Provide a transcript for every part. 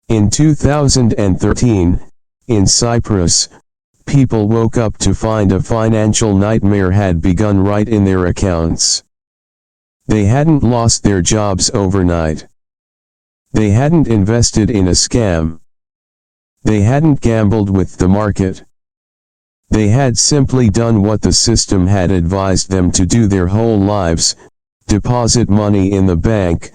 In 2013, in Cyprus, people woke up to find a financial nightmare had begun right in their accounts. They hadn't lost their jobs overnight. They hadn't invested in a scam. They hadn't gambled with the market. They had simply done what the system had advised them to do their whole lives: deposit money in the bank,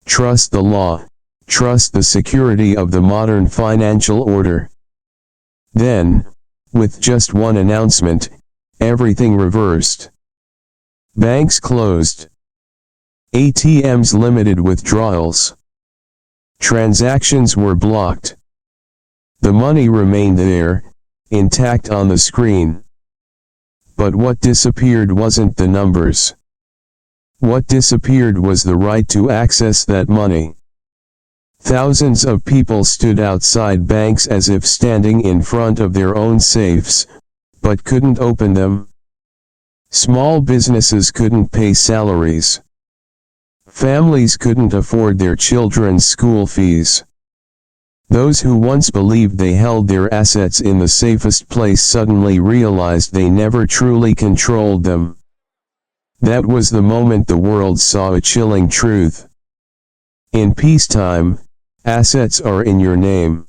trust the law, trust the security of the modern financial order. Then, with just one announcement, everything reversed. Banks closed. ATMs limited withdrawals. Transactions were blocked. The money remained there, intact on the screen. But what disappeared wasn't the numbers. What disappeared was the right to access that money. Thousands of people stood outside banks as if standing in front of their own safes, but couldn't open them. Small businesses couldn't pay salaries. Families couldn't afford their children's school fees. Those who once believed they held their assets in the safest place suddenly realized they never truly controlled them. That was the moment the world saw a chilling truth. In peacetime, assets are in your name.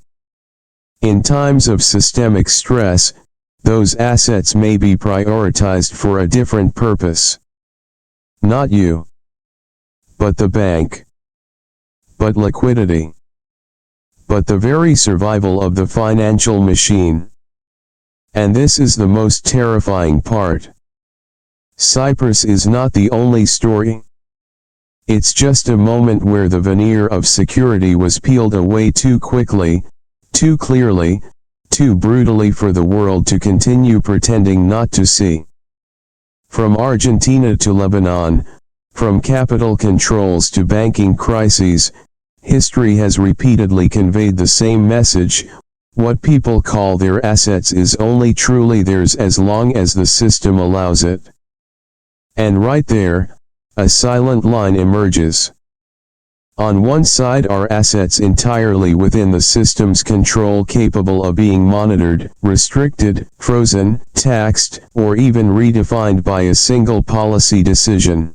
In times of systemic stress, those assets may be prioritized for a different purpose. Not you. But the bank. But liquidity. But the very survival of the financial machine. And this is the most terrifying part. Cyprus is not the only story. It's just a moment where the veneer of security was peeled away too quickly, too clearly, too brutally for the world to continue pretending not to see. From Argentina to Lebanon, from capital controls to banking crises, history has repeatedly conveyed the same message: what people call their assets is only truly theirs as long as the system allows it. And right there, a silent line emerges. On one side are assets entirely within the system's control, capable of being monitored, restricted, frozen, taxed, or even redefined by a single policy decision.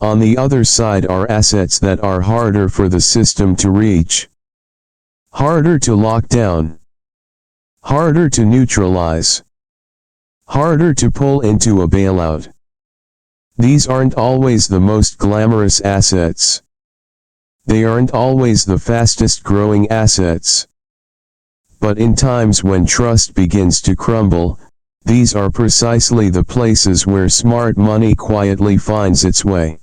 On the other side are assets that are harder for the system to reach. Harder to lock down. Harder to neutralize. Harder to pull into a bailout. These aren't always the most glamorous assets. They aren't always the fastest growing assets. But in times when trust begins to crumble, these are precisely the places where smart money quietly finds its way.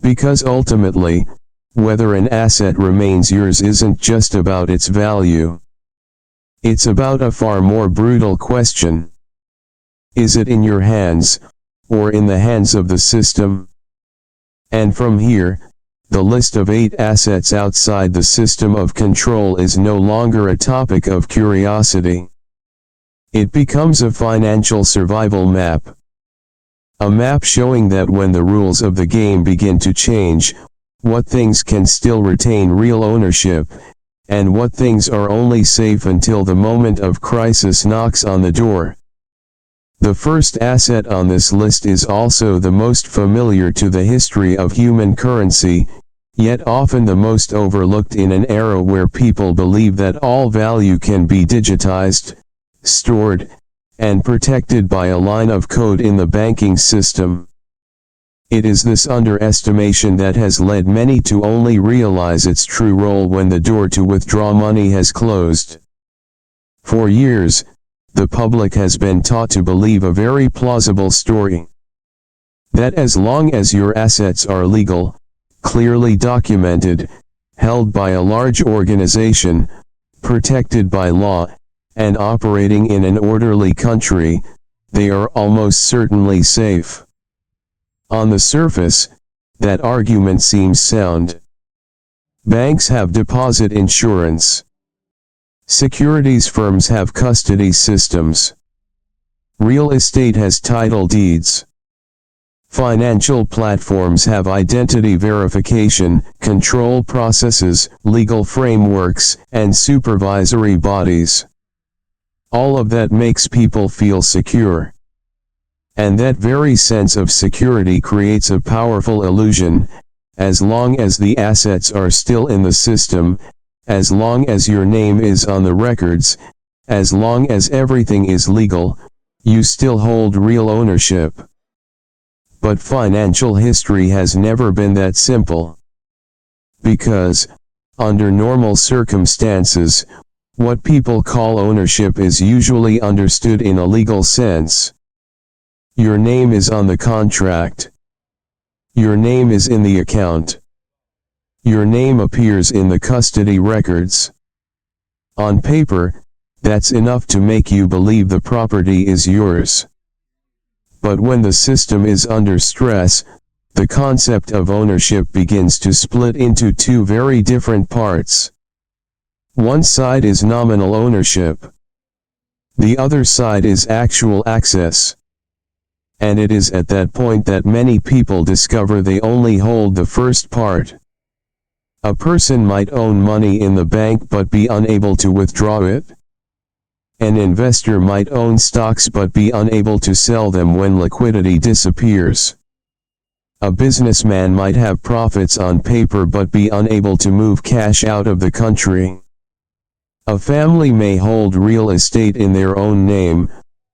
Because ultimately, whether an asset remains yours isn't just about its value. It's about a far more brutal question. Is it in your hands, or in the hands of the system? And from here, the list of 8 assets outside the system of control is no longer a topic of curiosity. It becomes a financial survival map. A map showing that when the rules of the game begin to change, what things can still retain real ownership, and what things are only safe until the moment of crisis knocks on the door. The first asset on this list is also the most familiar to the history of human currency, yet often the most overlooked in an era where people believe that all value can be digitized, stored, and protected by a line of code in the banking system. It is this underestimation that has led many to only realize its true role when the door to withdraw money has closed. For years, the public has been taught to believe a very plausible story. That as long as your assets are legal, clearly documented, held by a large organization, protected by law, and operating in an orderly country, they are almost certainly safe. On the surface, that argument seems sound. Banks have deposit insurance. Securities firms have custody systems. Real estate has title deeds. Financial platforms have identity verification, control processes, legal frameworks, and supervisory bodies. All of that makes people feel secure. And that very sense of security creates a powerful illusion. As long as the assets are still in the system, as long as your name is on the records, as long as everything is legal, you still hold real ownership. But financial history has never been that simple. Because, under normal circumstances, what people call ownership is usually understood in a legal sense. Your name is on the contract. Your name is in the account. Your name appears in the custody records. On paper, that's enough to make you believe the property is yours. But when the system is under stress, the concept of ownership begins to split into two very different parts. One side is nominal ownership. The other side is actual access. And it is at that point that many people discover they only hold the first part. A person might own money in the bank but be unable to withdraw it. An investor might own stocks but be unable to sell them when liquidity disappears. A businessman might have profits on paper but be unable to move cash out of the country. A family may hold real estate in their own name,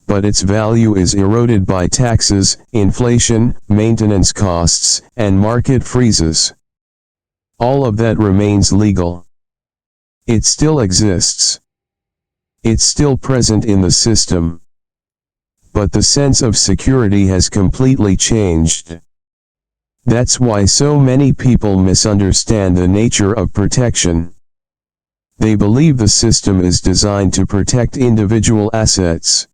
but its value is eroded by taxes, inflation, maintenance costs, and market freezes. All of that remains legal. It still exists. It's still present in the system. But the sense of security has completely changed. That's why so many people misunderstand the nature of protection. They believe the system is designed to protect individual assets.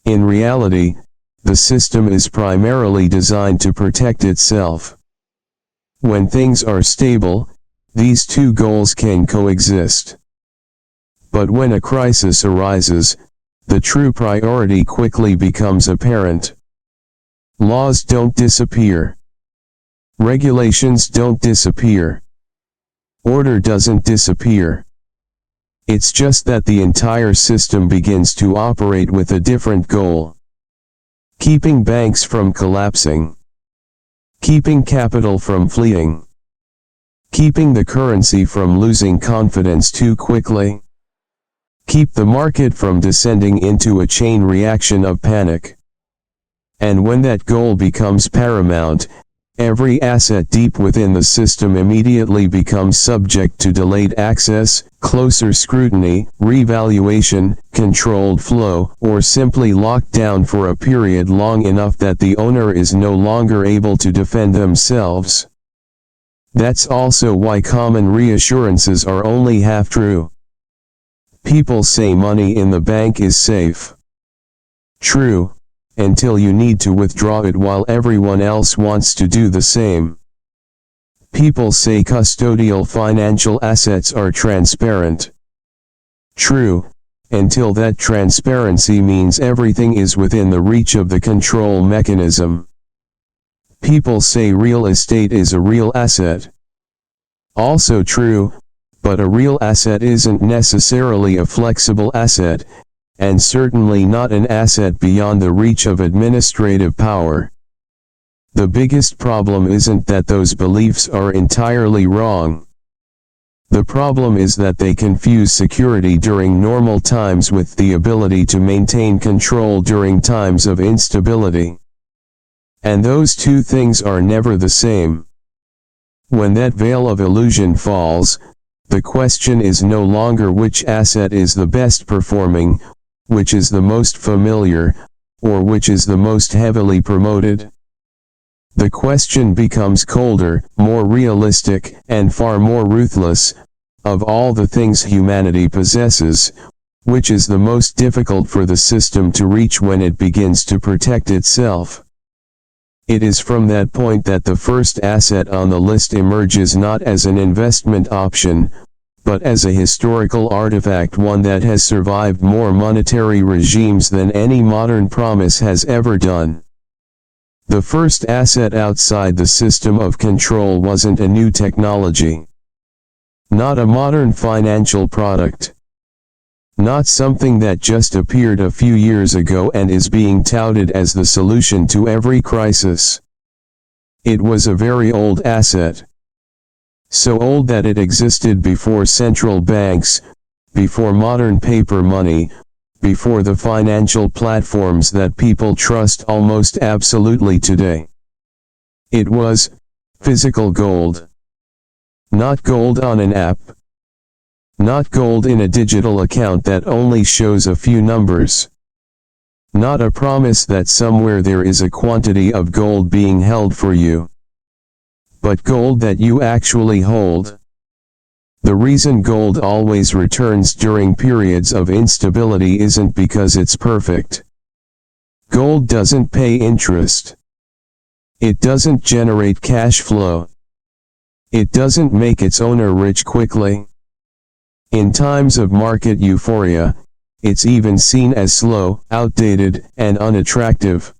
In reality, the system is primarily designed to protect itself. When things are stable, these two goals can coexist. But when a crisis arises, the true priority quickly becomes apparent. Laws don't disappear. Regulations don't disappear. Order doesn't disappear. It's just that the entire system begins to operate with a different goal. Keeping banks from collapsing. Keeping capital from fleeing. Keeping the currency from losing confidence too quickly. Keep the market from descending into a chain reaction of panic. And when that goal becomes paramount, every asset deep within the system immediately becomes subject to delayed access, closer scrutiny, revaluation, controlled flow, or simply locked down for a period long enough that the owner is no longer able to defend themselves. That's also why common reassurances are only half true. People say money in the bank is safe. True, until you need to withdraw it while everyone else wants to do the same. People say custodial financial assets are transparent. True, until that transparency means everything is within the reach of the control mechanism. People say real estate is a real asset. Also true, but a real asset isn't necessarily a flexible asset, and certainly not an asset beyond the reach of administrative power. The biggest problem isn't that those beliefs are entirely wrong. The problem is that they confuse security during normal times with the ability to maintain control during times of instability. And those two things are never the same. When that veil of illusion falls, the question is no longer which asset is the best performing, which is the most familiar, or which is the most heavily promoted. The question becomes colder, more realistic, and far more ruthless. Of all the things humanity possesses, which is the most difficult for the system to reach when it begins to protect itself? It is from that point that the first asset on the list emerges not as an investment option, but as a historical artifact, one that has survived more monetary regimes than any modern promise has ever done. The first asset outside the system of control wasn't a new technology. Not a modern financial product. Not something that just appeared a few years ago and is being touted as the solution to every crisis. It was a very old asset. So old that it existed before central banks, before modern paper money, before the financial platforms that people trust almost absolutely today. It was physical gold. Not gold on an app. Not gold in a digital account that only shows a few numbers. Not a promise that somewhere there is a quantity of gold being held for you. But gold that you actually hold. The reason gold always returns during periods of instability isn't because it's perfect. Gold doesn't pay interest. It doesn't generate cash flow. It doesn't make its owner rich quickly. In times of market euphoria, it's even seen as slow, outdated, and unattractive.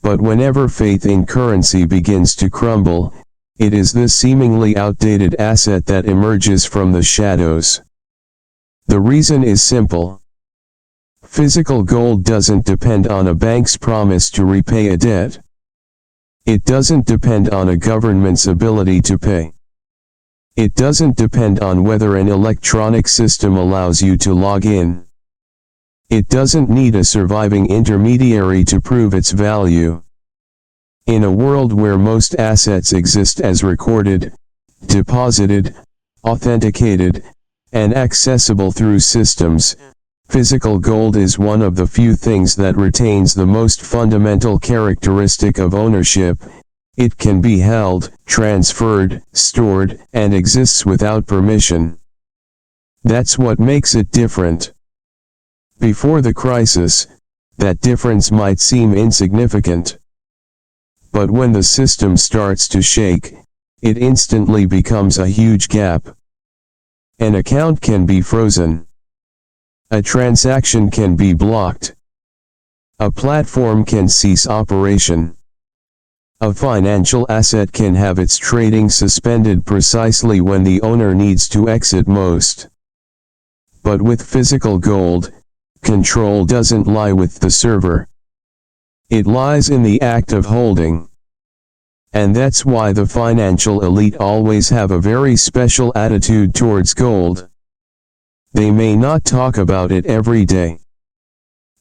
But whenever faith in currency begins to crumble, it is this seemingly outdated asset that emerges from the shadows. The reason is simple. Physical gold doesn't depend on a bank's promise to repay a debt. It doesn't depend on a government's ability to pay. It doesn't depend on whether an electronic system allows you to log in. It doesn't need a surviving intermediary to prove its value. In a world where most assets exist as recorded, deposited, authenticated, and accessible through systems, physical gold is one of the few things that retains the most fundamental characteristic of ownership. It can be held, transferred, stored, and exists without permission. That's what makes it different. Before the crisis, that difference might seem insignificant. But when the system starts to shake, it instantly becomes a huge gap. An account can be frozen. A transaction can be blocked. A platform can cease operation. A financial asset can have its trading suspended precisely when the owner needs to exit most. But with physical gold, control doesn't lie with the server. It lies in the act of holding. And that's why the financial elite always have a very special attitude towards gold. They may not talk about it every day.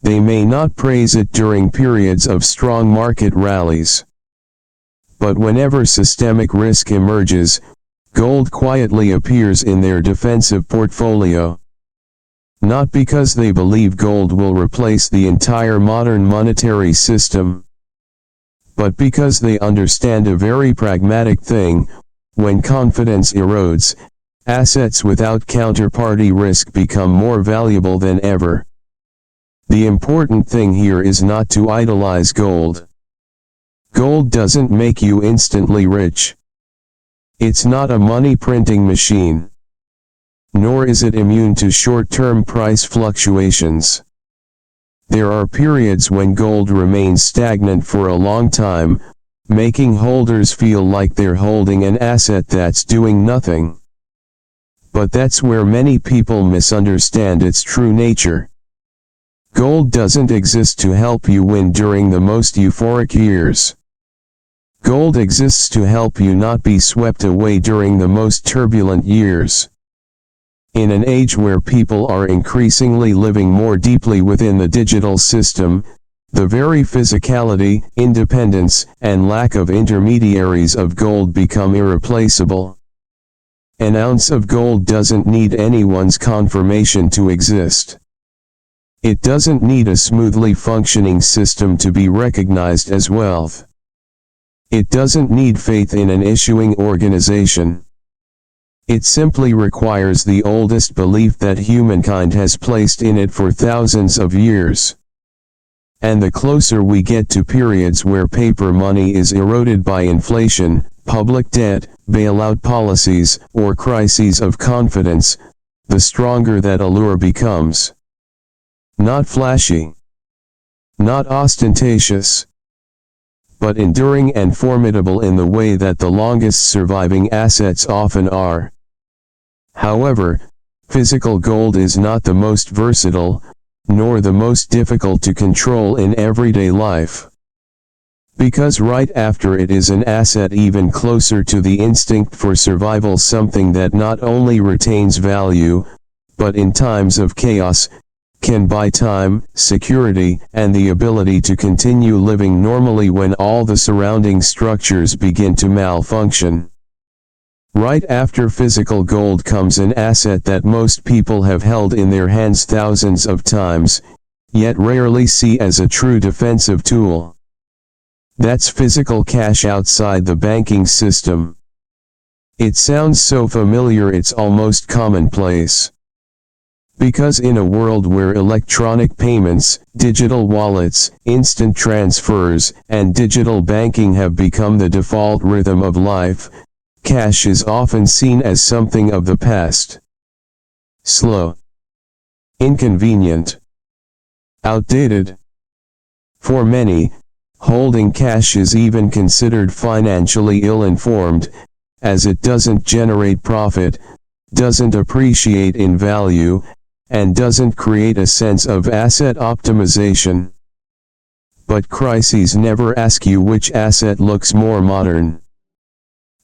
They may not praise it during periods of strong market rallies. But whenever systemic risk emerges, gold quietly appears in their defensive portfolio. Not because they believe gold will replace the entire modern monetary system, but because they understand a very pragmatic thing: when confidence erodes, assets without counterparty risk become more valuable than ever. The important thing here is not to idolize gold. Gold doesn't make you instantly rich. It's not a money printing machine. Nor is it immune to short-term price fluctuations. There are periods when gold remains stagnant for a long time, making holders feel like they're holding an asset that's doing nothing. But that's where many people misunderstand its true nature. Gold doesn't exist to help you win during the most euphoric years. Gold exists to help you not be swept away during the most turbulent years. In an age where people are increasingly living more deeply within the digital system, the very physicality, independence, and lack of intermediaries of gold become irreplaceable. An ounce of gold doesn't need anyone's confirmation to exist. It doesn't need a smoothly functioning system to be recognized as wealth. It doesn't need faith in an issuing organization. It simply requires the oldest belief that humankind has placed in it for thousands of years. And the closer we get to periods where paper money is eroded by inflation, public debt, bailout policies, or crises of confidence, the stronger that allure becomes. Not flashy. Not ostentatious. but enduring and formidable in the way that the longest surviving assets often are. However, physical gold is not the most versatile, nor the most difficult to control in everyday life. Because right after it is an asset even closer to the instinct for survival, something that not only retains value, but in times of chaos, can buy time, security, and the ability to continue living normally when all the surrounding structures begin to malfunction. Right after physical gold comes an asset that most people have held in their hands thousands of times, yet rarely see as a true defensive tool. That's physical cash outside the banking system. It sounds so familiar it's almost commonplace. Because in a world where electronic payments, digital wallets, instant transfers, and digital banking have become the default rhythm of life, cash is often seen as something of the past. Slow, inconvenient, outdated. For many, holding cash is even considered financially ill-informed, as it doesn't generate profit, doesn't appreciate in value, and doesn't create a sense of asset optimization. But crises never ask you which asset looks more modern.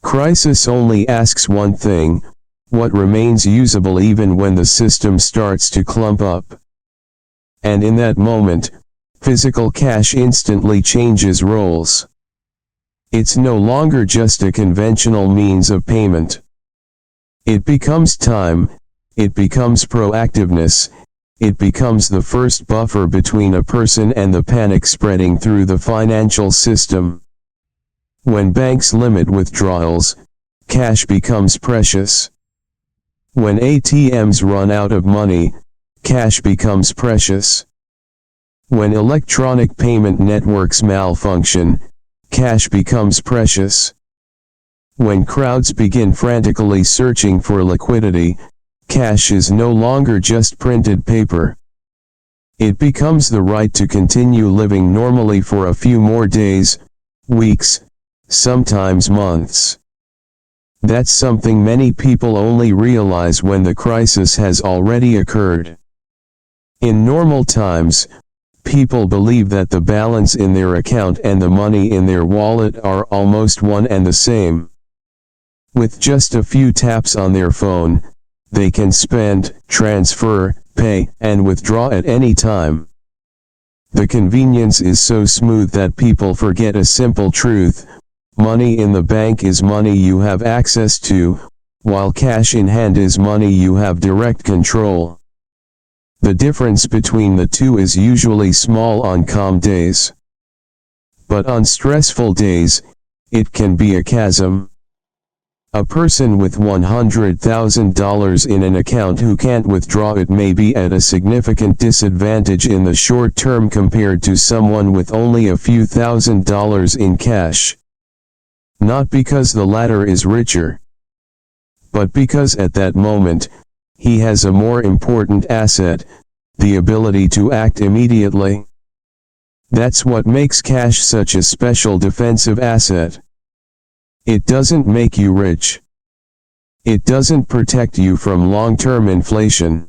Crisis only asks one thing: what remains usable even when the system starts to clump up. And in that moment, physical cash instantly changes roles. It's no longer just a conventional means of payment. It becomes time, it becomes proactiveness, it becomes the first buffer between a person and the panic spreading through the financial system. When banks limit withdrawals, cash becomes precious. When ATMs run out of money, cash becomes precious. When electronic payment networks malfunction, cash becomes precious. When crowds begin frantically searching for liquidity, cash is no longer just printed paper. It becomes the right to continue living normally for a few more days, weeks, sometimes months. That's something many people only realize when the crisis has already occurred. In normal times, people believe that the balance in their account and the money in their wallet are almost one and the same. With just a few taps on their phone, they can spend, transfer, pay, and withdraw at any time. The convenience is so smooth that people forget a simple truth: money in the bank is money you have access to, while cash in hand is money you have direct control. The difference between the two is usually small on calm days. But on stressful days, it can be a chasm. A person with $100,000 in an account who can't withdraw it may be at a significant disadvantage in the short term compared to someone with only a few $1,000s in cash. Not because the latter is richer, but because at that moment, he has a more important asset: the ability to act immediately. That's what makes cash such a special defensive asset. It doesn't make you rich. It doesn't protect you from long-term inflation.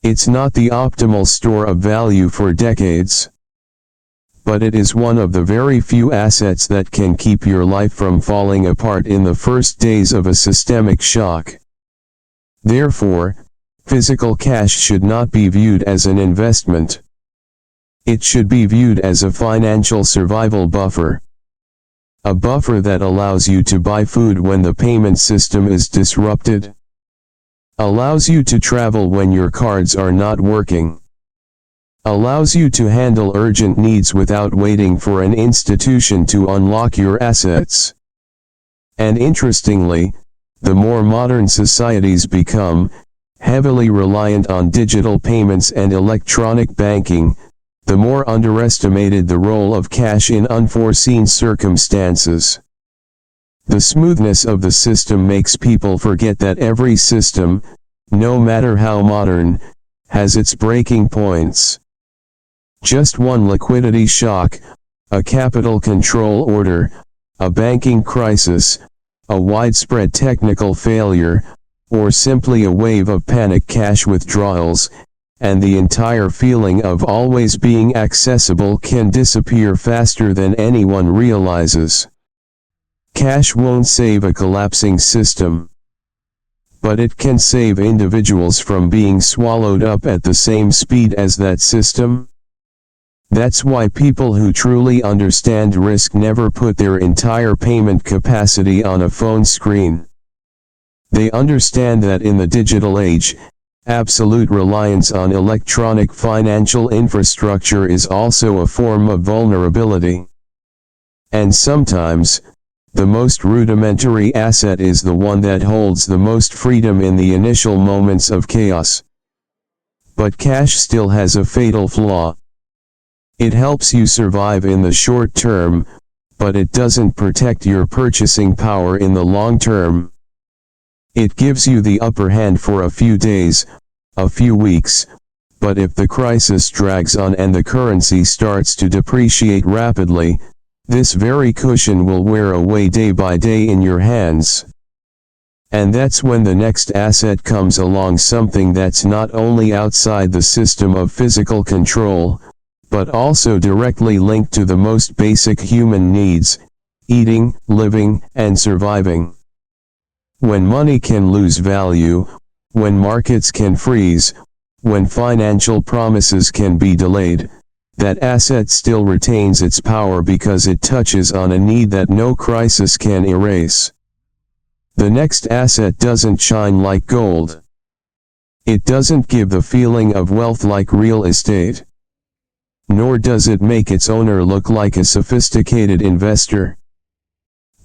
It's not the optimal store of value for decades. But it is one of the very few assets that can keep your life from falling apart in the first days of a systemic shock. Therefore, physical cash should not be viewed as an investment. It should be viewed as a financial survival buffer. A buffer that allows you to buy food when the payment system is disrupted. Allows you to travel when your cards are not working. Allows you to handle urgent needs without waiting for an institution to unlock your assets. And interestingly, the more modern societies become, heavily reliant on digital payments and electronic banking, the more underestimated the role of cash in unforeseen circumstances. The smoothness of the system makes people forget that every system, no matter how modern, has its breaking points. Just one liquidity shock, a capital control order, a banking crisis, a widespread technical failure, or simply a wave of panic cash withdrawals, and the entire feeling of always being accessible can disappear faster than anyone realizes. Cash won't save a collapsing system, but it can save individuals from being swallowed up at the same speed as that system. That's why people who truly understand risk never put their entire payment capacity on a phone screen. They understand that in the digital age, absolute reliance on electronic financial infrastructure is also a form of vulnerability. And sometimes, the most rudimentary asset is the one that holds the most freedom in the initial moments of chaos. But cash still has a fatal flaw. It helps you survive in the short term, but it doesn't protect your purchasing power in the long term. It gives you the upper hand for a few days, a few weeks, but if the crisis drags on and the currency starts to depreciate rapidly, this very cushion will wear away day by day in your hands. And that's when the next asset comes along, something that's not only outside the system of physical control, but also directly linked to the most basic human needs: eating, living, and surviving. When money can lose value, when markets can freeze, when financial promises can be delayed, that asset still retains its power because it touches on a need that no crisis can erase. The next asset doesn't shine like gold. It doesn't give the feeling of wealth like real estate. Nor does it make its owner look like a sophisticated investor.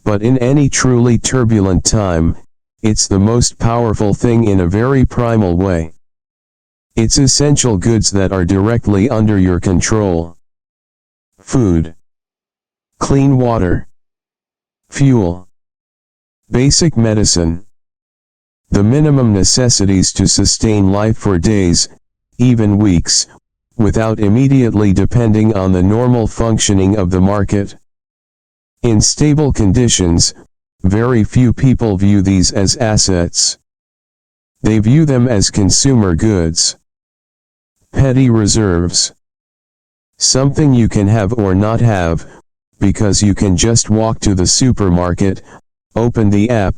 But in any truly turbulent time, it's the most powerful thing in a very primal way. It's essential goods that are directly under your control. Food, clean water, fuel, basic medicine. The minimum necessities to sustain life for days, even weeks, without immediately depending on the normal functioning of the market. In stable conditions, very few people view these as assets. They view them as consumer goods. Petty reserves. Something you can have or not have, because you can just walk to the supermarket, open the app,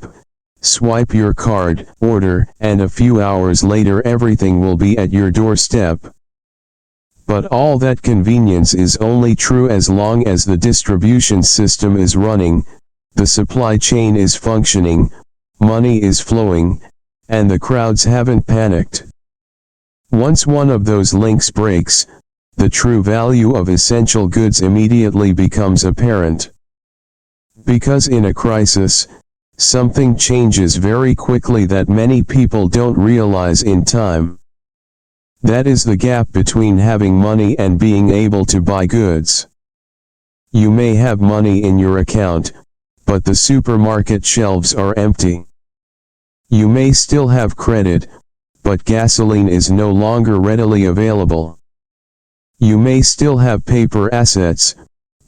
swipe your card, order, and a few hours later everything will be at your doorstep. But all that convenience is only true as long as the distribution system is running, the supply chain is functioning, money is flowing, and the crowds haven't panicked. Once one of those links breaks, the true value of essential goods immediately becomes apparent. Because in a crisis, something changes very quickly that many people don't realize in time. That is the gap between having money and being able to buy goods. You may have money in your account, but the supermarket shelves are empty. You may still have credit, but gasoline is no longer readily available. You may still have paper assets,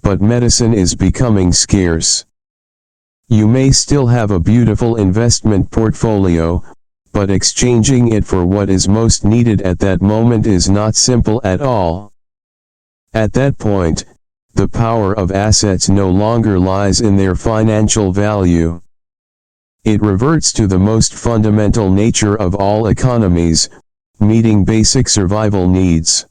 but medicine is becoming scarce. You may still have a beautiful investment portfolio, but exchanging it for what is most needed at that moment is not simple at all. At that point, the power of assets no longer lies in their financial value. It reverts to the most fundamental nature of all economies, meeting basic survival needs.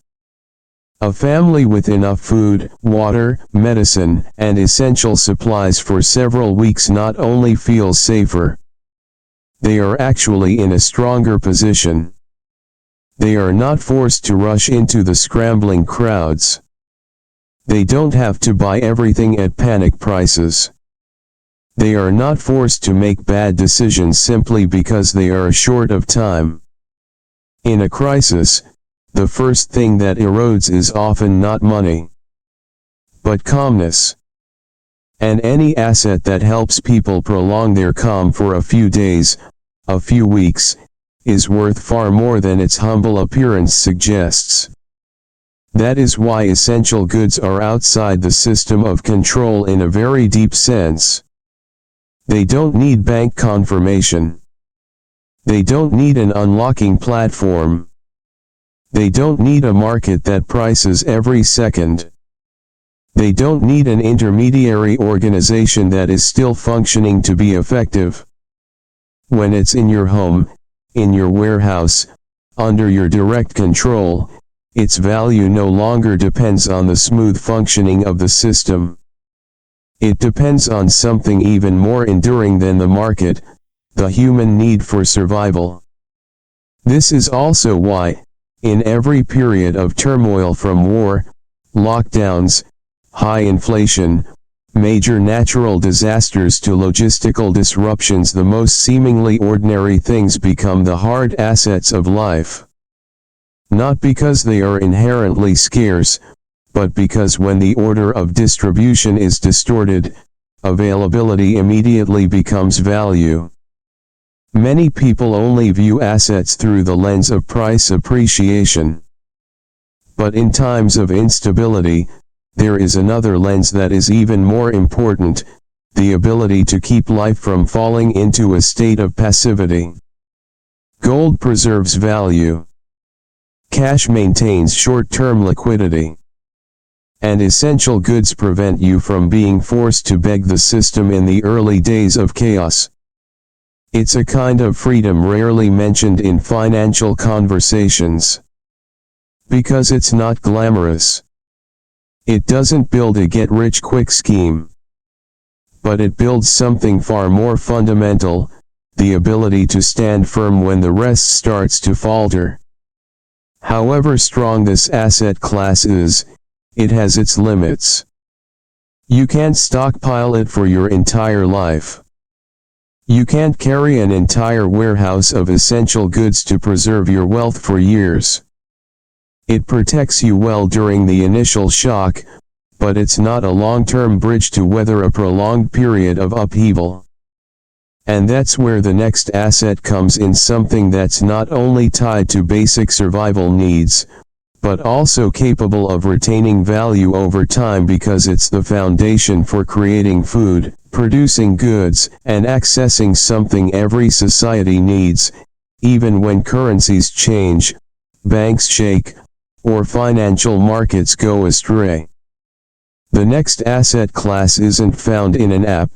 A family with enough food, water, medicine, and essential supplies for several weeks not only feels safer, they are actually in a stronger position. They are not forced to rush into the scrambling crowds. They don't have to buy everything at panic prices. They are not forced to make bad decisions simply because they are short of time. In a crisis, the first thing that erodes is often not money, but calmness. And any asset that helps people prolong their calm for a few days, a few weeks, is worth far more than its humble appearance suggests. That is why essential goods are outside the system of control in a very deep sense. They don't need bank confirmation. They don't need an unlocking platform. They don't need a market that prices every second. They don't need an intermediary organization that is still functioning to be effective. When it's in your home, in your warehouse, under your direct control, its value no longer depends on the smooth functioning of the system. It depends on something even more enduring than the market, the human need for survival. This is also why, in every period of turmoil from war, lockdowns, high inflation, major natural disasters to logistical disruptions, the most seemingly ordinary things become the hard assets of life. Not because they are inherently scarce, but because when the order of distribution is distorted, availability immediately becomes value. Many people only view assets through the lens of price appreciation. But in times of instability, there is another lens that is even more important, the ability to keep life from falling into a state of passivity. Gold preserves value. Cash maintains short-term liquidity. And essential goods prevent you from being forced to beg the system in the early days of chaos. It's a kind of freedom rarely mentioned in financial conversations. Because it's not glamorous. It doesn't build a get-rich-quick scheme. But it builds something far more fundamental, the ability to stand firm when the rest starts to falter. However strong this asset class is, it has its limits. You can't stockpile it for your entire life. You can't carry an entire warehouse of essential goods to preserve your wealth for years. It protects you well during the initial shock, but it's not a long-term bridge to weather a prolonged period of upheaval. And that's where the next asset comes in, something that's not only tied to basic survival needs, but also capable of retaining value over time because it's the foundation for creating food, producing goods, and accessing something every society needs, even when currencies change, banks shake, or financial markets go astray. The next asset class isn't found in an app.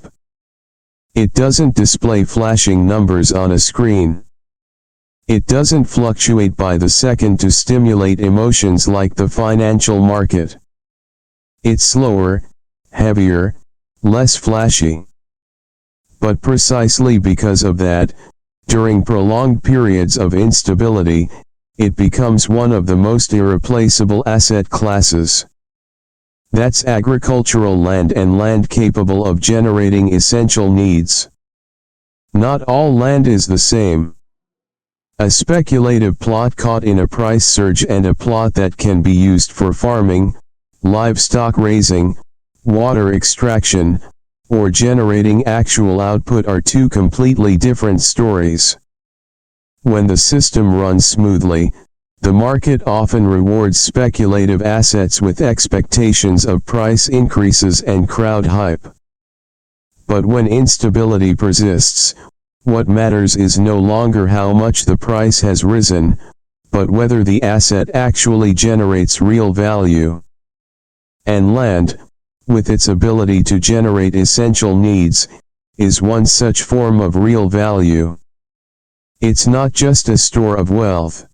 It doesn't display flashing numbers on a screen. It doesn't fluctuate by the second to stimulate emotions like the financial market. It's slower, heavier, less flashy. But precisely because of that, during prolonged periods of instability, it becomes one of the most irreplaceable asset classes. That's agricultural land and land capable of generating essential needs. Not all land is the same. A speculative plot caught in a price surge and a plot that can be used for farming, livestock raising, water extraction, or generating actual output are two completely different stories. When the system runs smoothly, the market often rewards speculative assets with expectations of price increases and crowd hype. But when instability persists, what matters is no longer how much the price has risen, but whether the asset actually generates real value. And land, with its ability to generate essential needs, is one such form of real value. It's not just a store of wealth.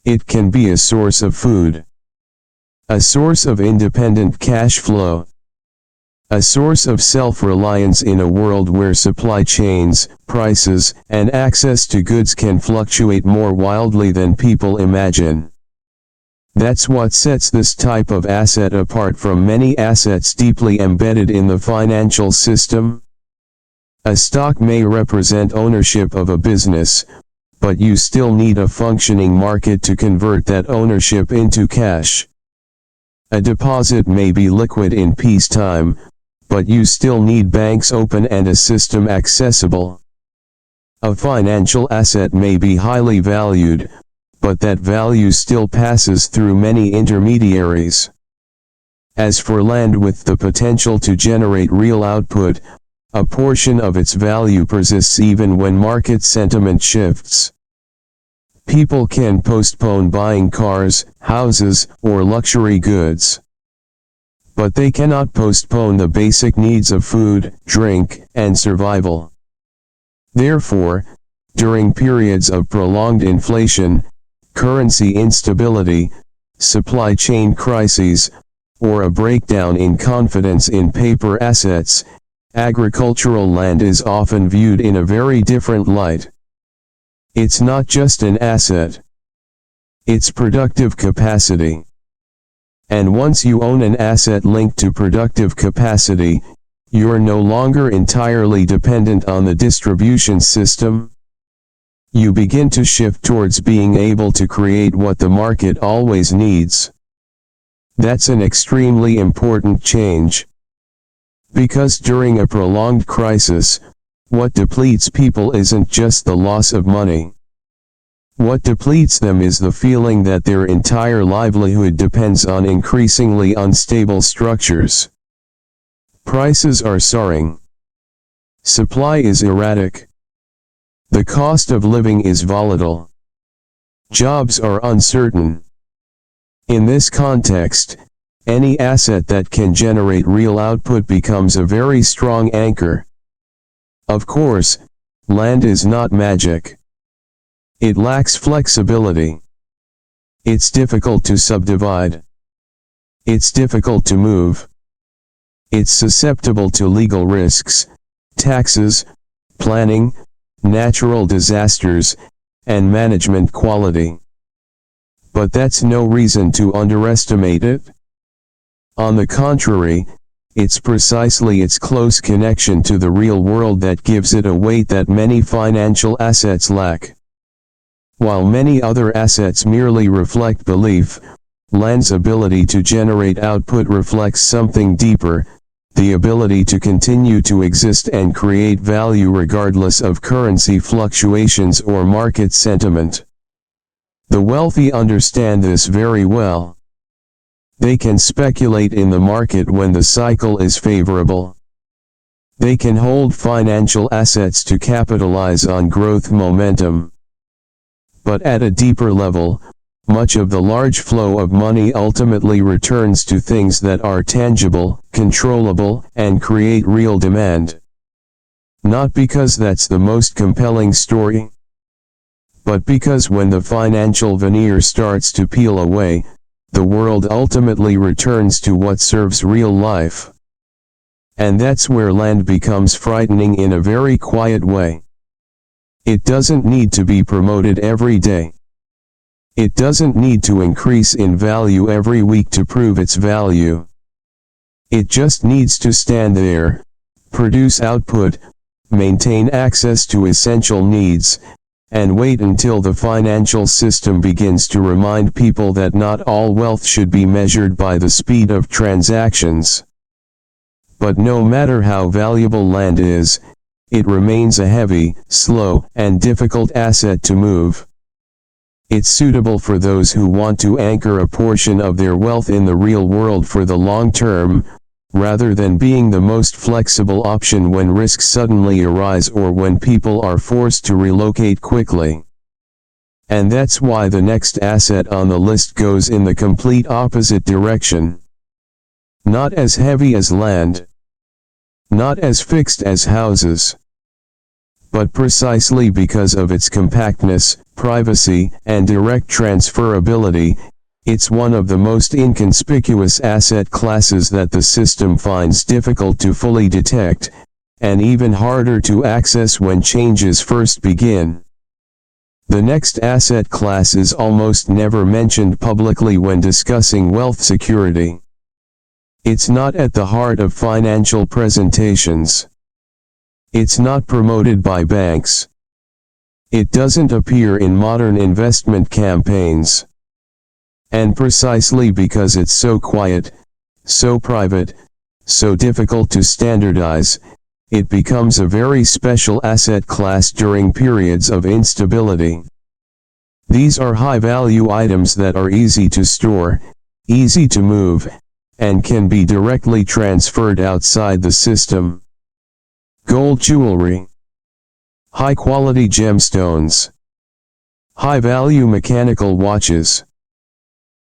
It can be a source of food. A source of independent cash flow. A source of self-reliance in a world where supply chains, prices, and access to goods can fluctuate more wildly than people imagine. That's what sets this type of asset apart from many assets deeply embedded in the financial system. A stock may represent ownership of a business, but you still need a functioning market to convert that ownership into cash. A deposit may be liquid in peacetime, but you still need banks open and a system accessible. A financial asset may be highly valued, but that value still passes through many intermediaries. As for land with the potential to generate real output, a portion of its value persists even when market sentiment shifts. People can postpone buying cars, houses, or luxury goods. But they cannot postpone the basic needs of food, drink, and survival. Therefore, during periods of prolonged inflation, currency instability, supply chain crises, or a breakdown in confidence in paper assets, agricultural land is often viewed in a very different light. It's not just an asset. It's productive capacity. And once you own an asset linked to productive capacity, you're no longer entirely dependent on the distribution system. You begin to shift towards being able to create what the market always needs. That's an extremely important change. Because during a prolonged crisis, what depletes people isn't just the loss of money. What depletes them is the feeling that their entire livelihood depends on increasingly unstable structures. Prices are soaring. Supply is erratic. The cost of living is volatile. Jobs are uncertain. In this context, any asset that can generate real output becomes a very strong anchor. Of course, land is not magic. It lacks flexibility. It's difficult to subdivide. It's difficult to move. It's susceptible to legal risks, taxes, planning, natural disasters, and management quality. But that's no reason to underestimate it. On the contrary, it's precisely its close connection to the real world that gives it a weight that many financial assets lack. While many other assets merely reflect belief, land's ability to generate output reflects something deeper, the ability to continue to exist and create value regardless of currency fluctuations or market sentiment. The wealthy understand this very well. They can speculate in the market when the cycle is favorable. They can hold financial assets to capitalize on growth momentum. But at a deeper level, much of the large flow of money ultimately returns to things that are tangible, controllable, and create real demand. Not because that's the most compelling story, but because when the financial veneer starts to peel away, the world ultimately returns to what serves real life. And that's where land becomes frightening in a very quiet way. It doesn't need to be promoted every day. It doesn't need to increase in value every week to prove its value. It just needs to stand there, produce output, maintain access to essential needs, and wait until the financial system begins to remind people that not all wealth should be measured by the speed of transactions. But no matter how valuable land is, it remains a heavy, slow, and difficult asset to move. It's suitable for those who want to anchor a portion of their wealth in the real world for the long term, rather than being the most flexible option when risks suddenly arise or when people are forced to relocate quickly. And that's why the next asset on the list goes in the complete opposite direction. Not as heavy as land. Not as fixed as houses. But precisely because of its compactness, privacy, and direct transferability, it's one of the most inconspicuous asset classes that the system finds difficult to fully detect, and even harder to access when changes first begin. The next asset class is almost never mentioned publicly when discussing wealth security. It's not at the heart of financial presentations. It's not promoted by banks. It doesn't appear in modern investment campaigns. And precisely because it's so quiet, so private, so difficult to standardize, it becomes a very special asset class during periods of instability. These are high-value items that are easy to store, easy to move, and can be directly transferred outside the system. Gold jewelry. High-quality gemstones. High-value mechanical watches.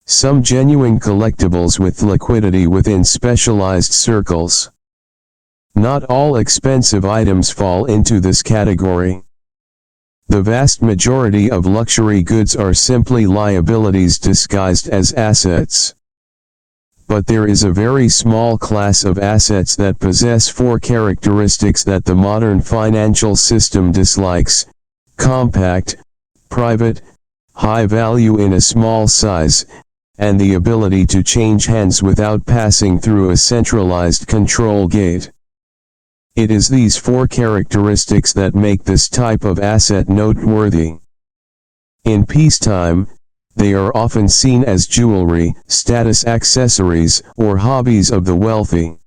Some genuine collectibles with liquidity within specialized circles. Not all expensive items fall into this category. The vast majority of luxury goods are simply liabilities disguised as assets. But there is a very small class of assets that possess four characteristics that the modern financial system dislikes: compact, private, high value in a small size, and the ability to change hands without passing through a centralized control gate. It is these four characteristics that make this type of asset noteworthy. In peacetime, they are often seen as jewelry, status accessories, or hobbies of the wealthy.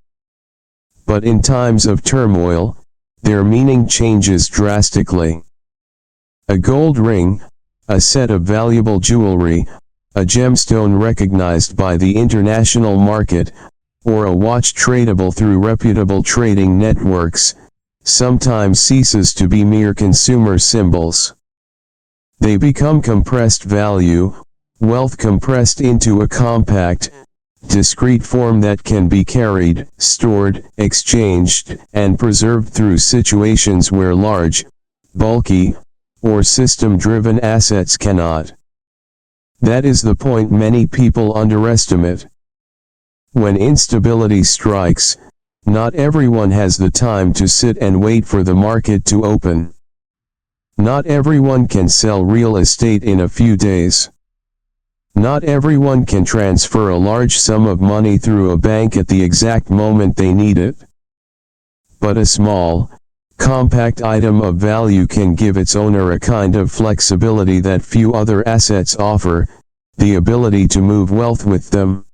But in times of turmoil, their meaning changes drastically. A gold ring, a set of valuable jewelry, a gemstone recognized by the international market, or a watch tradable through reputable trading networks, sometimes ceases to be mere consumer symbols. They become compressed value, wealth compressed into a compact, discrete form that can be carried, stored, exchanged, and preserved through situations where large, bulky, or system-driven assets cannot. That is the point many people underestimate. When instability strikes, not everyone has the time to sit and wait for the market to open. Not everyone can sell real estate in a few days. Not everyone can transfer a large sum of money through a bank at the exact moment they need it. But a small, compact item of value can give its owner a kind of flexibility that few other assets offer, the ability to move wealth with them.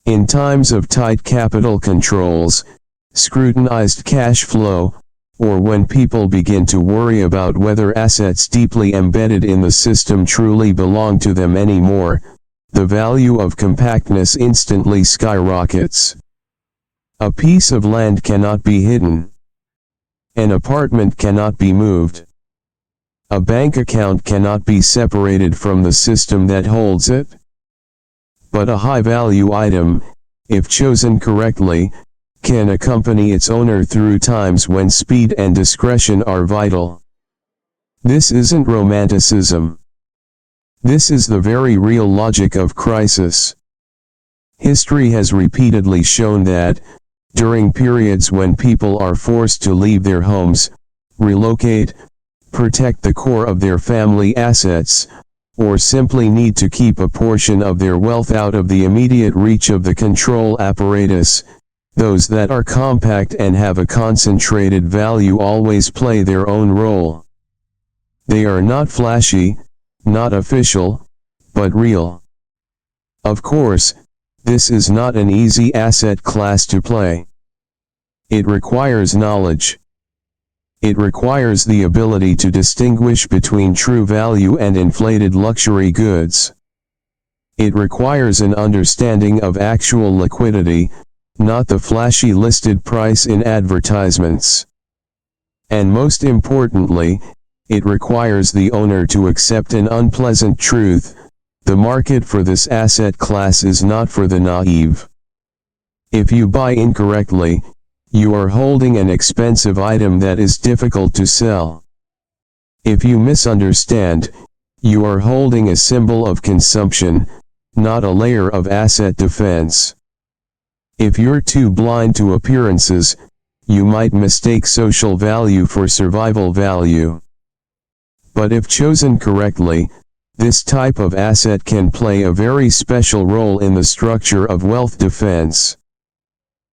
In times of tight capital controls, scrutinized cash flow, or when people begin to worry about whether assets deeply embedded in the system truly belong to them anymore, the value of compactness instantly skyrockets. A piece of land cannot be hidden. An apartment cannot be moved. A bank account cannot be separated from the system that holds it. But a high-value item, if chosen correctly, can accompany its owner through times when speed and discretion are vital. This isn't romanticism. This is the very real logic of crisis. History has repeatedly shown that, during periods when people are forced to leave their homes, relocate, protect the core of their family assets, or simply need to keep a portion of their wealth out of the immediate reach of the control apparatus, those that are compact and have a concentrated value always play their own role. They are not flashy, not official, but real. Of course, this is not an easy asset class to play. It requires knowledge. It requires the ability to distinguish between true value and inflated luxury goods. It requires an understanding of actual liquidity, not the flashy listed price in advertisements. And most importantly, it requires the owner to accept an unpleasant truth: the market for this asset class is not for the naive. If you buy incorrectly, you are holding an expensive item that is difficult to sell. If you misunderstand, you are holding a symbol of consumption, not a layer of asset defense. If you're too blind to appearances, you might mistake social value for survival value. But if chosen correctly, this type of asset can play a very special role in the structure of wealth defense.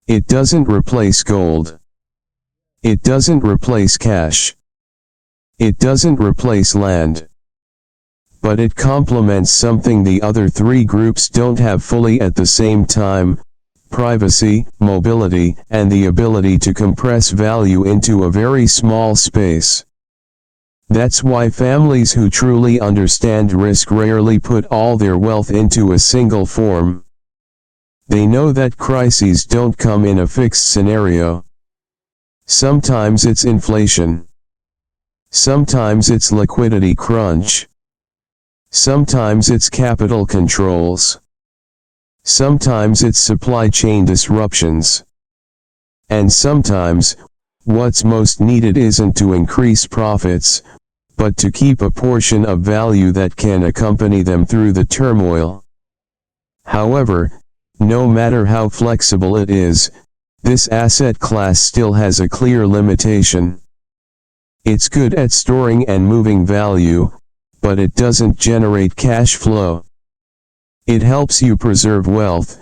It doesn't replace gold. It doesn't replace cash. It doesn't replace land. But it complements something the other three groups don't have fully at the same time: privacy, mobility, and the ability to compress value into a very small space. That's why families who truly understand risk rarely put all their wealth into a single form. They know that crises don't come in a fixed scenario. Sometimes it's inflation. Sometimes it's liquidity crunch. Sometimes it's capital controls. Sometimes it's supply chain disruptions. And sometimes, what's most needed isn't to increase profits, but to keep a portion of value that can accompany them through the turmoil. However, no matter how flexible it is, this asset class still has a clear limitation. It's good at storing and moving value, but it doesn't generate cash flow. It helps you preserve wealth,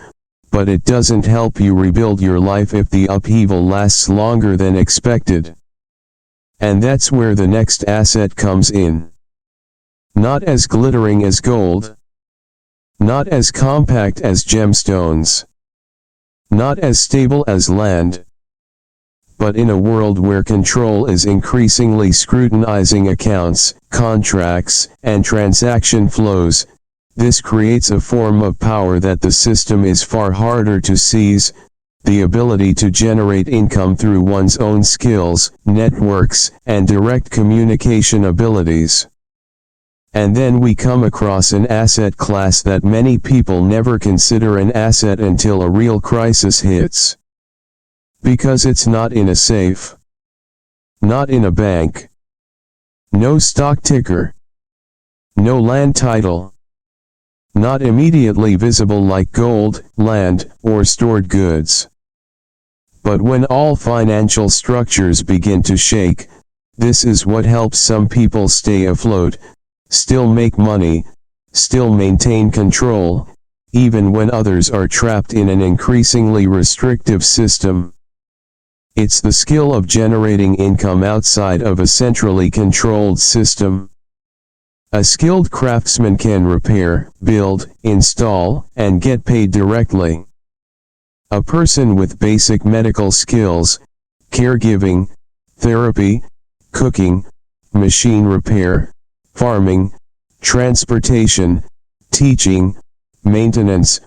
but it doesn't help you rebuild your life if the upheaval lasts longer than expected. And that's where the next asset comes in. Not as glittering as gold. Not as compact as gemstones. Not as stable as land. But in a world where control is increasingly scrutinizing accounts, contracts, and transaction flows, this creates a form of power that the system is far harder to seize: the ability to generate income through one's own skills, networks, and direct communication abilities. And then we come across an asset class that many people never consider an asset until a real crisis hits. Because it's not in a safe. Not in a bank. No stock ticker. No land title. Not immediately visible like gold, land, or stored goods. But when all financial structures begin to shake, this is what helps some people stay afloat, still make money, still maintain control, even when others are trapped in an increasingly restrictive system. It's the skill of generating income outside of a centrally controlled system. A skilled craftsman can repair, build, install, and get paid directly. A person with basic medical skills, caregiving, therapy, cooking, machine repair, farming, transportation, teaching, maintenance,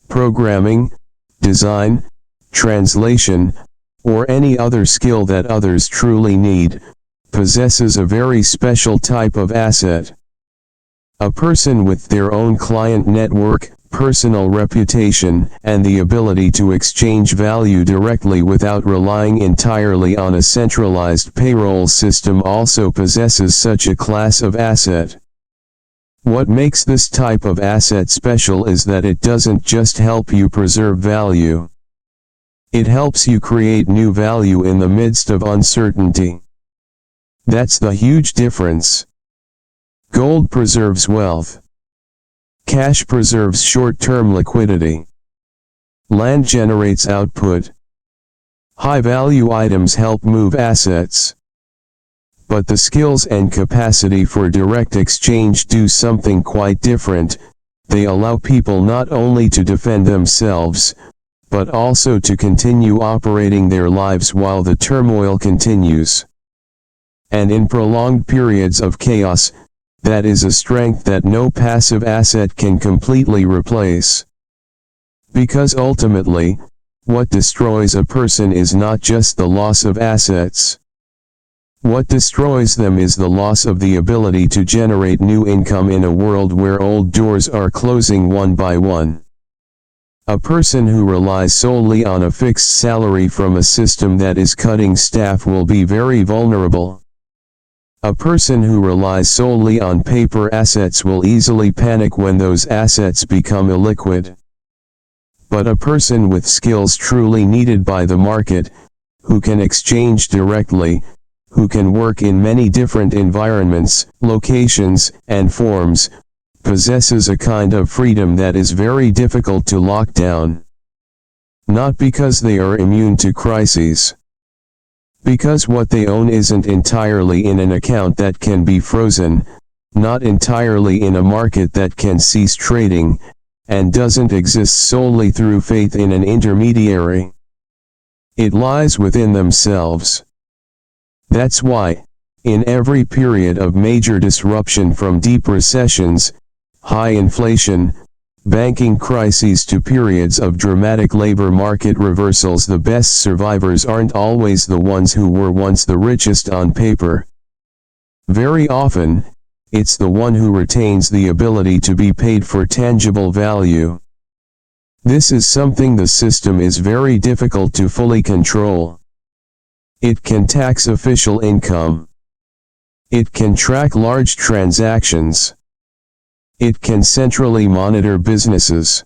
programming, design, translation, or any other skill that others truly need, possesses a very special type of asset. A person with their own client network, personal reputation, and the ability to exchange value directly without relying entirely on a centralized payroll system also possesses such a class of asset. What makes this type of asset special is that it doesn't just help you preserve value. It helps you create new value in the midst of uncertainty. That's the huge difference. Gold preserves wealth. Cash preserves short-term liquidity. Land generates output. High-value items help move assets. But the skills and capacity for direct exchange do something quite different. They allow people not only to defend themselves, but also to continue operating their lives while the turmoil continues. And in prolonged periods of chaos, that is a strength that no passive asset can completely replace. Because ultimately, what destroys a person is not just the loss of assets. What destroys them is the loss of the ability to generate new income in a world where old doors are closing one by one. A person who relies solely on a fixed salary from a system that is cutting staff will be very vulnerable. A person who relies solely on paper assets will easily panic when those assets become illiquid. But a person with skills truly needed by the market, who can exchange directly, who can work in many different environments, locations, and forms, possesses a kind of freedom that is very difficult to lock down. Not because they are immune to crises. Because what they own isn't entirely in an account that can be frozen, not entirely in a market that can cease trading, and doesn't exist solely through faith in an intermediary. It lies within themselves. That's why, In every period of major disruption, from deep recessions, high inflation, banking crises to periods of dramatic labor market reversals, the best survivors aren't always the ones who were once the richest on paper. Very often, it's the one who retains the ability to be paid for tangible value. This is something the system is very difficult to fully control. It can tax official income. It can track large transactions. It can centrally monitor businesses.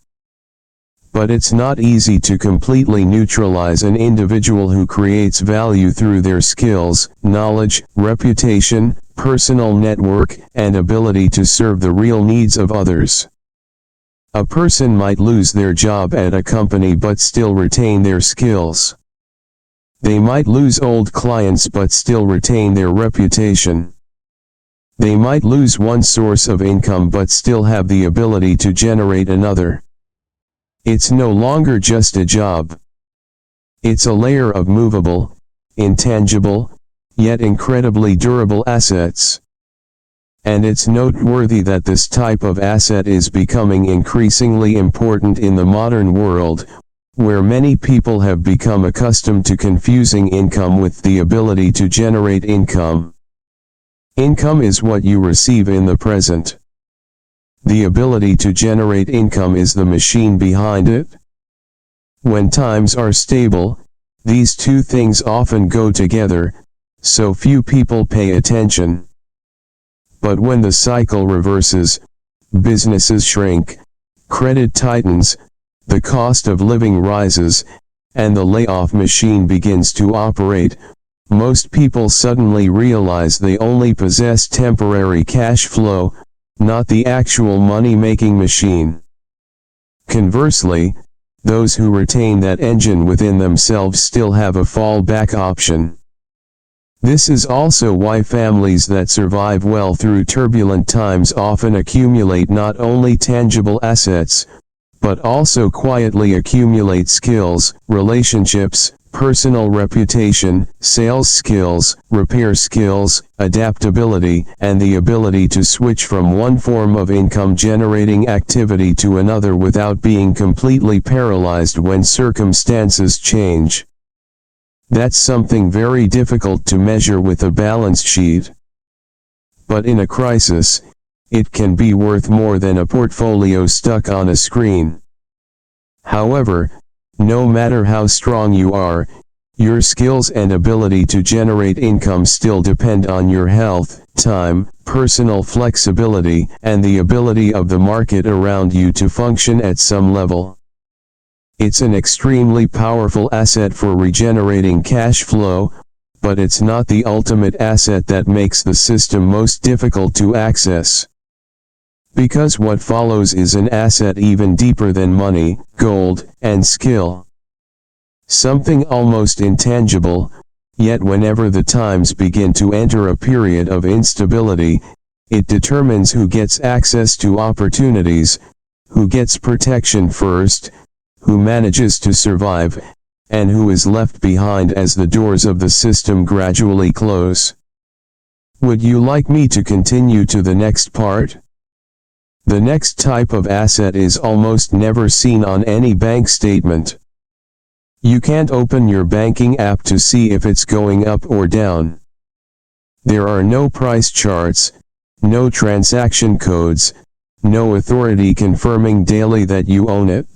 But it's not easy to completely neutralize an individual who creates value through their skills, knowledge, reputation, personal network, and ability to serve the real needs of others. A person might lose their job at a company but still retain their skills. They might lose old clients but still retain their reputation. They might lose one source of income but still have the ability to generate another. It's no longer just a job. It's a layer of movable, intangible, yet incredibly durable assets. And it's noteworthy that this type of asset is becoming increasingly important in the modern world, where many people have become accustomed to confusing income with the ability to generate income. Income is what you receive in the present. The ability to generate income is the machine behind it. When times are stable, these two things often go together, so few people pay attention. But when the cycle reverses, businesses shrink, credit tightens, the cost of living rises, and the layoff machine begins to operate, most people suddenly realize they only possess temporary cash flow, not the actual money-making machine. Conversely, those who retain that engine within themselves still have a fallback option. This is also why families that survive well through turbulent times often accumulate not only tangible assets, but also quietly accumulate skills, relationships, personal reputation, sales skills, repair skills, adaptability, and the ability to switch from one form of income-generating activity to another without being completely paralyzed when circumstances change. That's something very difficult to measure with a balance sheet. But in a crisis, it can be worth more than a portfolio stuck on a screen. However, no matter how strong you are, your skills and ability to generate income still depend on your health, time, personal flexibility, and the ability of the market around you to function at some level. It's an extremely powerful asset for regenerating cash flow, but it's not the ultimate asset that makes the system most difficult to access. Because what follows is an asset even deeper than money, gold, and skill. Something almost intangible, yet whenever the times begin to enter a period of instability, it determines who gets access to opportunities, who gets protection first, who manages to survive, and who is left behind as the doors of the system gradually close. Would you like me to continue to the next part? The next type of asset is almost never seen on any bank statement. You can't open your banking app to see if it's going up or down. There are no price charts, no transaction codes, no authority confirming daily that you own it.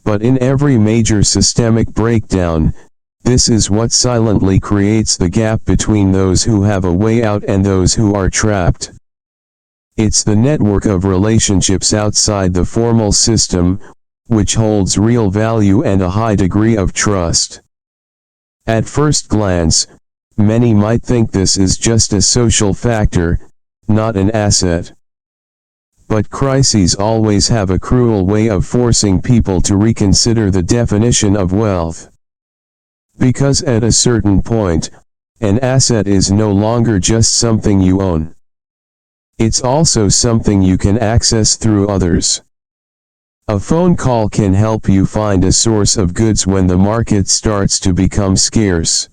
But in every major systemic breakdown, this is what silently creates the gap between those who have a way out and those who are trapped. It's the network of relationships outside the formal system, which holds real value and a high degree of trust. At first glance, many might think this is just a social factor, not an asset. But crises always have a cruel way of forcing people to reconsider the definition of wealth. Because at a certain point, an asset is no longer just something you own. It's also something you can access through others. A phone call can help you find a source of goods when the market starts to become scarce.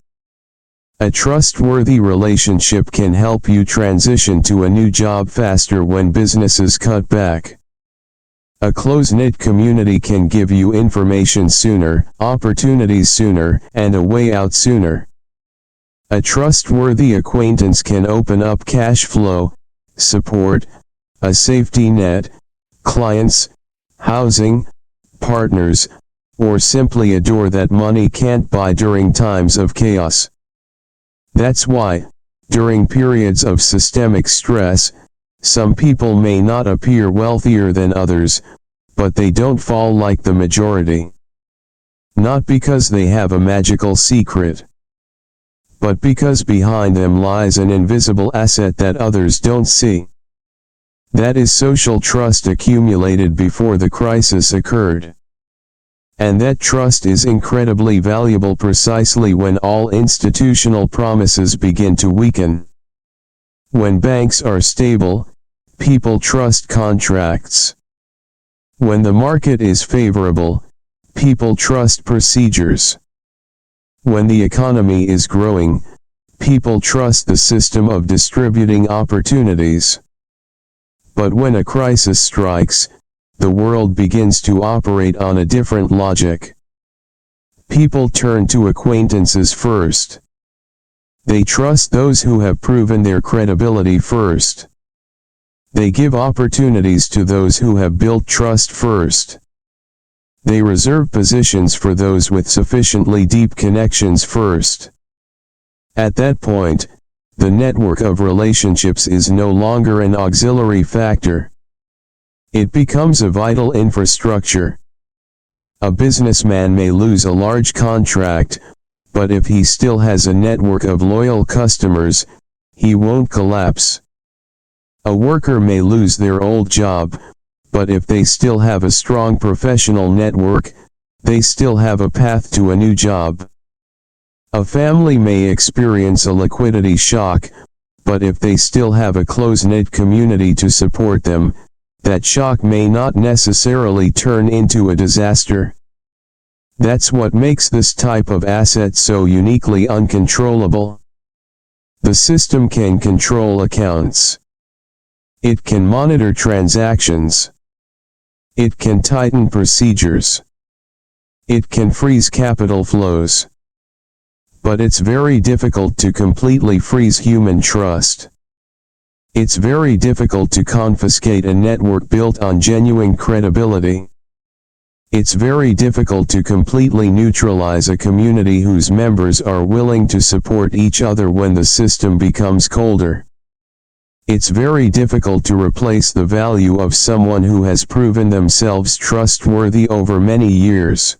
A trustworthy relationship can help you transition to a new job faster when businesses cut back. A close-knit community can give you information sooner, opportunities sooner, and a way out sooner. A trustworthy acquaintance can open up cash flow, support, a safety net, clients, housing, partners, or simply a door that money can't buy during times of chaos. That's why, during periods of systemic stress, some people may not appear wealthier than others, but they don't fall like the majority. Not because they have a magical secret, but because behind them lies an invisible asset that others don't see. That is social trust accumulated before the crisis occurred. And that trust is incredibly valuable precisely when all institutional promises begin to weaken. When banks are stable, people trust contracts. When the market is favorable, people trust procedures. When the economy is growing, people trust the system of distributing opportunities. But when a crisis strikes, the world begins to operate on a different logic. People turn to acquaintances first. They trust those who have proven their credibility first. They give opportunities to those who have built trust first. They reserve positions for those with sufficiently deep connections first. At that point, the network of relationships is no longer an auxiliary factor. It becomes a vital infrastructure. A businessman may lose a large contract, but if he still has a network of loyal customers, he won't collapse. A worker may lose their old job, but if they still have a strong professional network, they still have a path to a new job. A family may experience a liquidity shock, but if they still have a close-knit community to support them, that shock may not necessarily turn into a disaster. That's what makes this type of asset so uniquely uncontrollable. The system can control accounts. It can monitor transactions. It can tighten procedures. It can freeze capital flows. But it's very difficult to completely freeze human trust. It's very difficult to confiscate a network built on genuine credibility. It's very difficult to completely neutralize a community whose members are willing to support each other when the system becomes colder. It's very difficult to replace the value of someone who has proven themselves trustworthy over many years.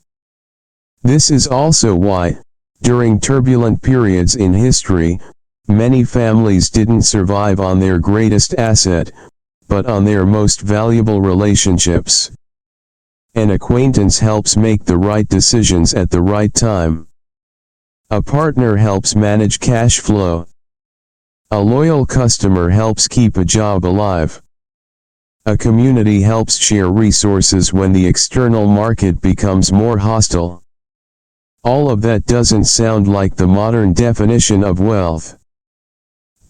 This is also why, during turbulent periods in history, many families didn't survive on their greatest asset, but on their most valuable relationships. An acquaintance helps make the right decisions at the right time. A partner helps manage cash flow. A loyal customer helps keep a job alive. A community helps share resources when the external market becomes more hostile. All of that doesn't sound like the modern definition of wealth.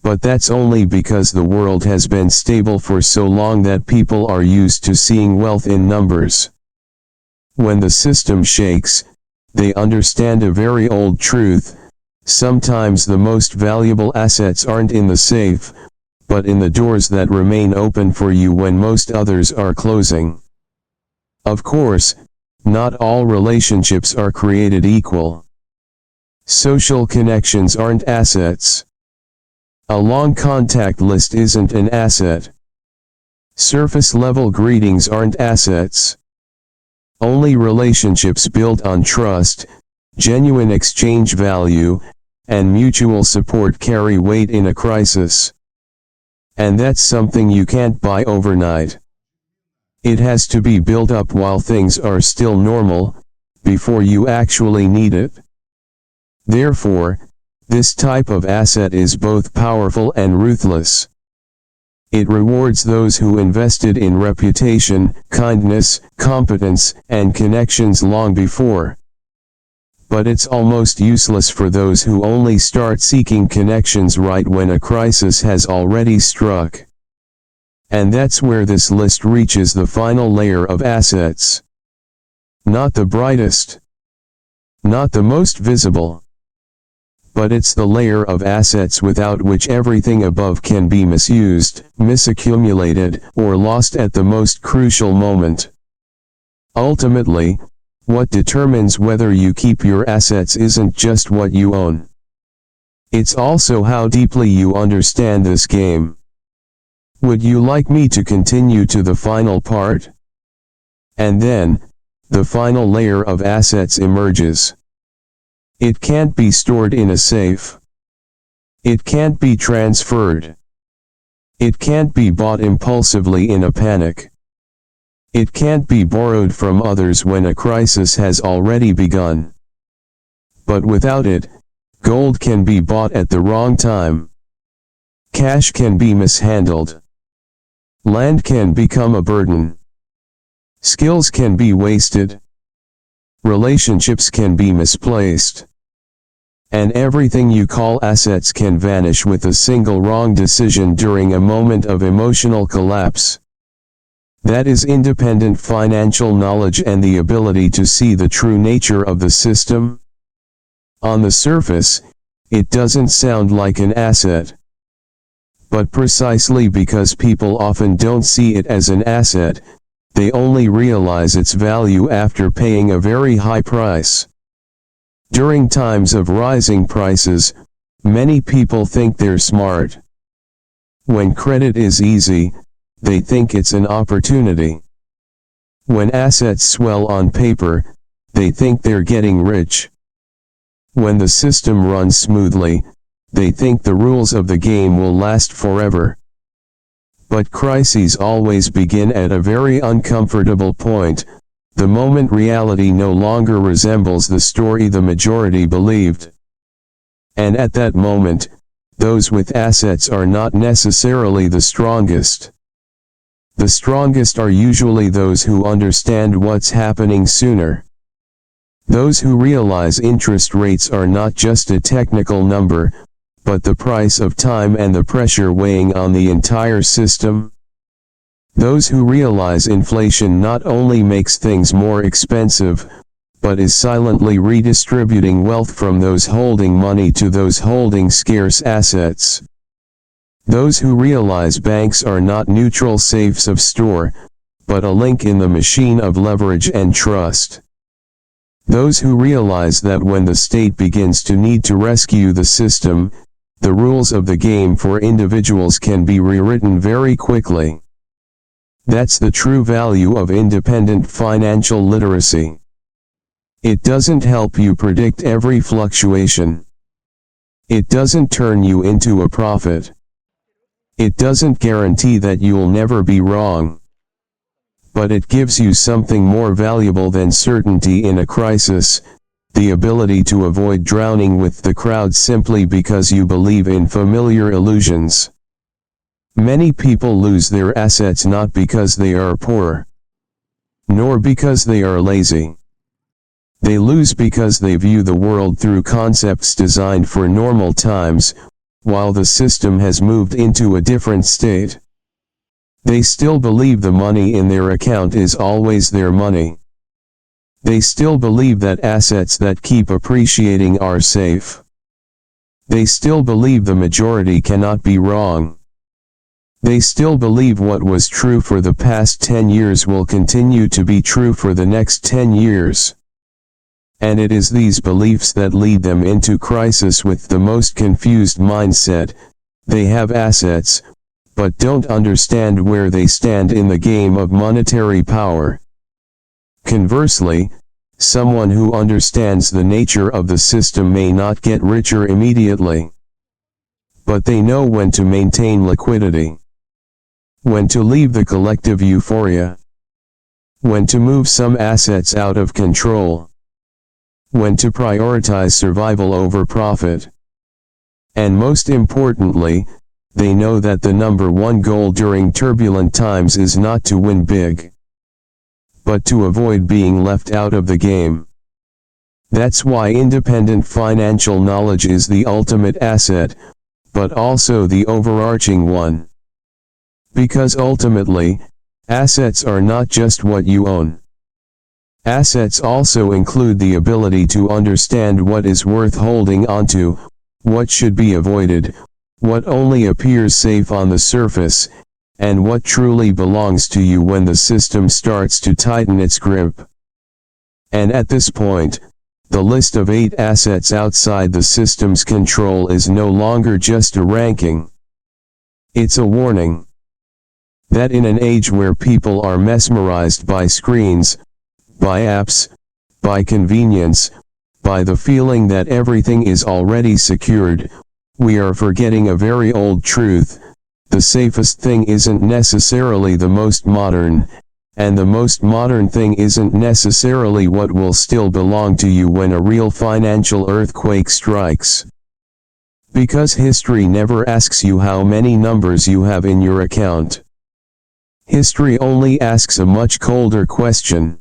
But that's only because the world has been stable for so long that people are used to seeing wealth in numbers. When the system shakes, they understand a very old truth: sometimes the most valuable assets aren't in the safe, but in the doors that remain open for you when most others are closing. Of course, not all relationships are created equal. Social connections aren't assets. A long contact list isn't an asset. Surface-level greetings aren't assets. Only relationships built on trust, genuine exchange value, and mutual support carry weight in a crisis. And that's something you can't buy overnight. It has to be built up while things are still normal, before you actually need it. Therefore, this type of asset is both powerful and ruthless. It rewards those who invested in reputation, kindness, competence, and connections long before. But it's almost useless for those who only start seeking connections right when a crisis has already struck. And that's where this list reaches the final layer of assets. Not the brightest, not the most visible, but it's the layer of assets without which everything above can be misused, misaccumulated, or lost at the most crucial moment. Ultimately, what determines whether you keep your assets isn't just what you own. It's also how deeply you understand this game. Would you like me to continue to the final part? And then, the final layer of assets emerges. It can't be stored in a safe. It can't be transferred. It can't be bought impulsively in a panic. It can't be borrowed from others when a crisis has already begun. But without it, gold can be bought at the wrong time. Cash can be mishandled. Land can become a burden. Skills can be wasted. Relationships can be misplaced. And everything you call assets can vanish with a single wrong decision during a moment of emotional collapse. That is independent financial knowledge and the ability to see the true nature of the system. On the surface, it doesn't sound like an asset. But precisely because people often don't see it as an asset, they only realize its value after paying a very high price. During times of rising prices, many people think they're smart. When credit is easy, they think it's an opportunity. When assets swell on paper, they think they're getting rich. When the system runs smoothly, they think the rules of the game will last forever. But crises always begin at a very uncomfortable point, the moment reality no longer resembles the story the majority believed. And at that moment, those with assets are not necessarily the strongest. The strongest are usually those who understand what's happening sooner. Those who realize interest rates are not just a technical number, but the price of time and the pressure weighing on the entire system. Those who realize inflation not only makes things more expensive, but is silently redistributing wealth from those holding money to those holding scarce assets. Those who realize banks are not neutral safes of store, but a link in the machine of leverage and trust. Those who realize that when the state begins to need to rescue the system, the rules of the game for individuals can be rewritten very quickly. That's the true value of independent financial literacy. It doesn't help you predict every fluctuation. It doesn't turn you into a prophet. It doesn't guarantee that you'll never be wrong. But it gives you something more valuable than certainty in a crisis, the ability to avoid drowning with the crowd simply because you believe in familiar illusions. Many people lose their assets not because they are poor, nor because they are lazy. They lose because they view the world through concepts designed for normal times, while the system has moved into a different state. They still believe the money in their account is always their money. They still believe that assets that keep appreciating are safe. They still believe the majority cannot be wrong. They still believe what was true for the past 10 years will continue to be true for the next 10 years. And it is these beliefs that lead them into crisis with the most confused mindset. They have assets, but don't understand where they stand in the game of monetary power. Conversely, someone who understands the nature of the system may not get richer immediately. But they know when to maintain liquidity. When to leave the collective euphoria. When to move some assets out of control. When to prioritize survival over profit. And most importantly, they know that the number one goal during turbulent times is not to win big, but to avoid being left out of the game. That's why independent financial knowledge is the ultimate asset, but also the overarching one. Because ultimately, assets are not just what you own. Assets also include the ability to understand what is worth holding onto, what should be avoided, what only appears safe on the surface, and what truly belongs to you when the system starts to tighten its grip. And at this point, the list of 8 assets outside the system's control is no longer just a ranking. It's a warning that in an age where people are mesmerized by screens, by apps, by convenience, by the feeling that everything is already secured, we are forgetting a very old truth: the safest thing isn't necessarily the most modern, and the most modern thing isn't necessarily what will still belong to you when a real financial earthquake strikes. Because history never asks you how many numbers you have in your account. History only asks a much colder question.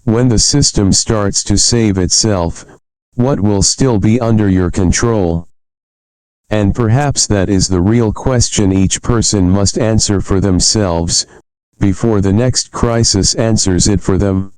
When the system starts to save itself, what will still be under your control? And perhaps that is the real question each person must answer for themselves, before the next crisis answers it for them.